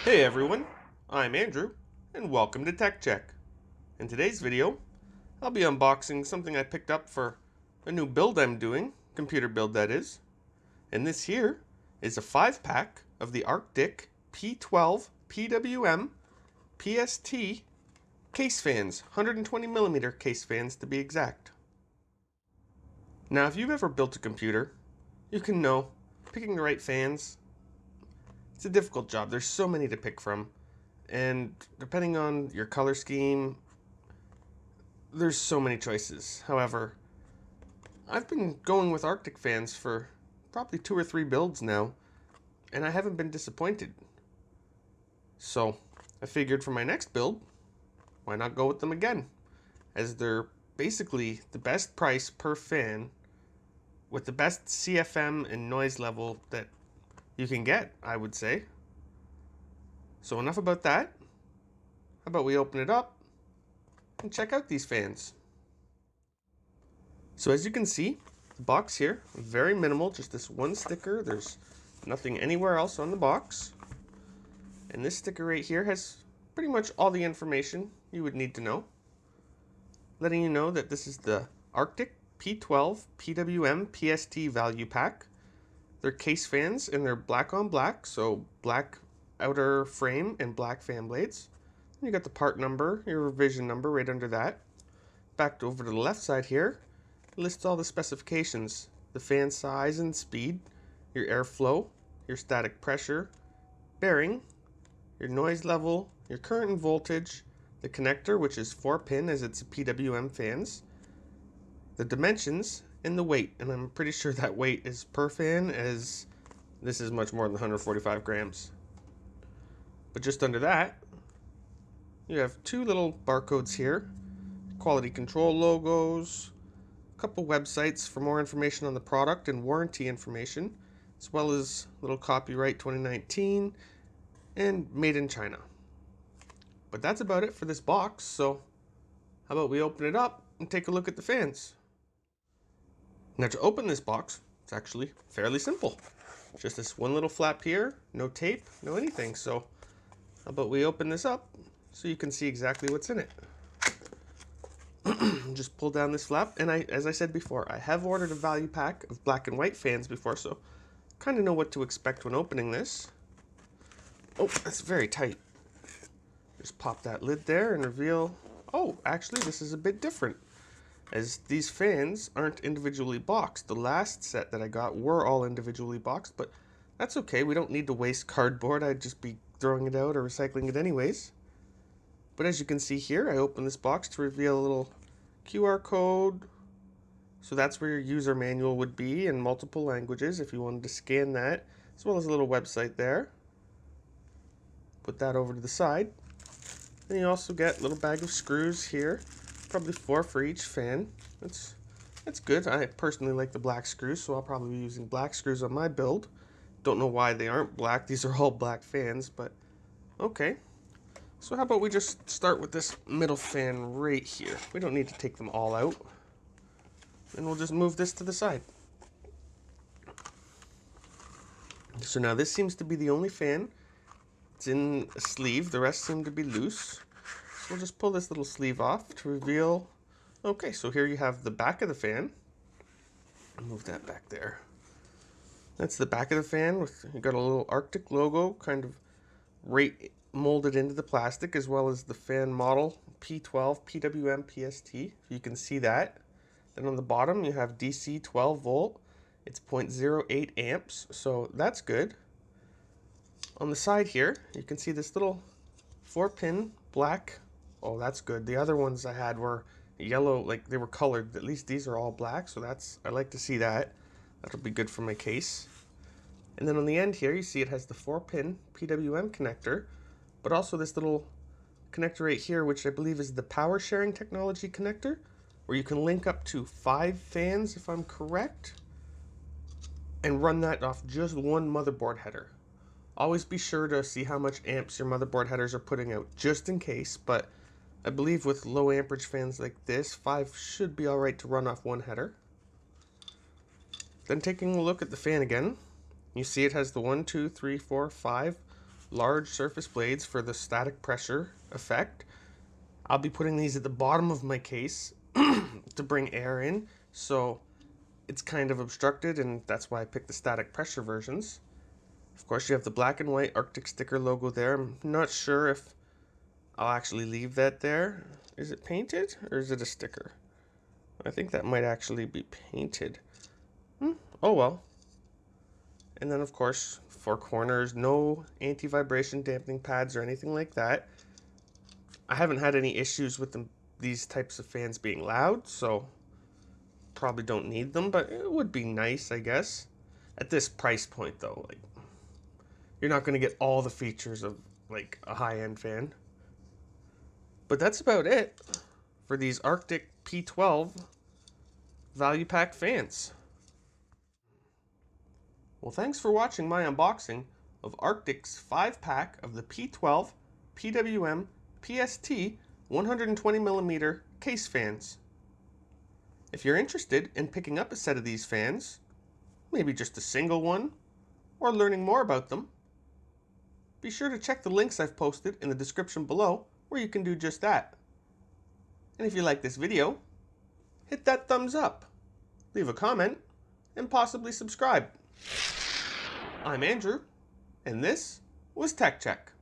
Hey everyone, I'm Andrew, and welcome to Tech Check. In today's video, I'll be unboxing something I picked up for a new build I'm doing, computer build that is. And this here is a 5-pack of the Arctic P12 PWM PST case fans, 120mm case fans to be exact. Now if you've ever built a computer, you can know picking the right fans, it's a difficult job. There's so many to pick from. And depending on your color scheme, there's so many choices. However, I've been going with Arctic fans for probably 2 or 3 builds now, and I haven't been disappointed. So I figured for my next build, why not go with them again? As they're basically the best price per fan with the best CFM and noise level that you can get, I would say. So enough about that. How about we open it up and check out these fans. So as you can see, the box here, very minimal, just this one sticker. There's nothing anywhere else on the box. And this sticker right here has pretty much all the information you would need to know. Letting you know that this is the Arctic P12 PWM PST value pack. They're case fans and they're black on black, so black outer frame and black fan blades. And you got the part number, your revision number right under that. Back over to the left side here, it lists all the specifications, the fan size and speed, your airflow, your static pressure, bearing, your noise level, your current and voltage, the connector, which is 4-pin as it's a PWM fans, the dimensions, and the weight. And I'm pretty sure that weight is per fan, as this is much more than 145 grams. But just under that, you have 2 little barcodes here, quality control logos, a couple websites for more information on the product and warranty information, as well as little copyright 2019 and made in China. But that's about it for this box, so how about we open it up and take a look at the fans. Now to open this box, it's actually fairly simple. Just this one little flap here, no tape, no anything. So how about we open this up so you can see exactly what's in it. Just pull down this flap, and as I said before, I have ordered a value pack of black and white fans before, so kind of know what to expect when opening this. Oh, that's very tight. Just pop that lid there and reveal, oh, actually this is a bit different, as these fans aren't individually boxed. The last set that I got were all individually boxed, but that's okay. We don't need to waste cardboard. I'd just be throwing it out or recycling it anyways. But as you can see here, I open this box to reveal a little QR code. So that's where your user manual would be in multiple languages if you wanted to scan that, as well as a little website there. Put that over to the side. And you also get a little bag of screws here, probably 4 for each fan. That's good. I personally like the black screws, so I'll probably be using black screws on my build. Don't know why they aren't black. These are all black fans, but okay. So how about we just start with this middle fan right here. We don't need to take them all out. And we'll just move this to the side. So now this seems to be the only fan. It's in a sleeve. The rest seem to be loose. So we'll just pull this little sleeve off to reveal. Okay, so here you have the back of the fan. Move that back there. That's the back of the fan. You got a little Arctic logo kind of right molded into the plastic, as well as the fan model P12 PWM PST. You can see that. Then on the bottom you have DC 12 volt. It's 0.08 amps, so that's good. On the side here, you can see this little 4-pin black. Oh, that's good. The other ones I had were yellow, like they were colored. At least these are all black, so I like to see that. That'll be good for my case. And then on the end here, you see it has the 4-pin PWM connector, but also this little connector right here, which I believe is the power sharing technology connector, where you can link up to 5 fans, if I'm correct, and run that off just one motherboard header. Always be sure to see how much amps your motherboard headers are putting out, just in case, but I believe with low amperage fans like this, 5 should be alright to run off one header. Then taking a look at the fan again, you see it has the 1, 2, 3, 4, 5 large surface blades for the static pressure effect. I'll be putting these at the bottom of my case to bring air in, so it's kind of obstructed, and that's why I picked the static pressure versions. Of course, you have the black and white Arctic sticker logo there. I'm not sure if I'll actually leave that there. Is it painted or is it a sticker? I think that might actually be painted. Oh well. And then, of course, 4 corners, no anti-vibration dampening pads or anything like that. I haven't had any issues with these types of fans being loud, so probably don't need them, but it would be nice, I guess. At this price point, though, like, you're not going to get all the features of like a high-end fan. But that's about it for these Arctic P12 value pack fans. Well, thanks for watching my unboxing of Arctic's 5-pack of the P12 PWM PST 120mm case fans. If you're interested in picking up a set of these fans, maybe just a single one, or learning more about them, be sure to check the links I've posted in the description below where you can do just that. And if you like this video, hit that thumbs up, leave a comment, and possibly subscribe. I'm Andrew, and this was Tech Check.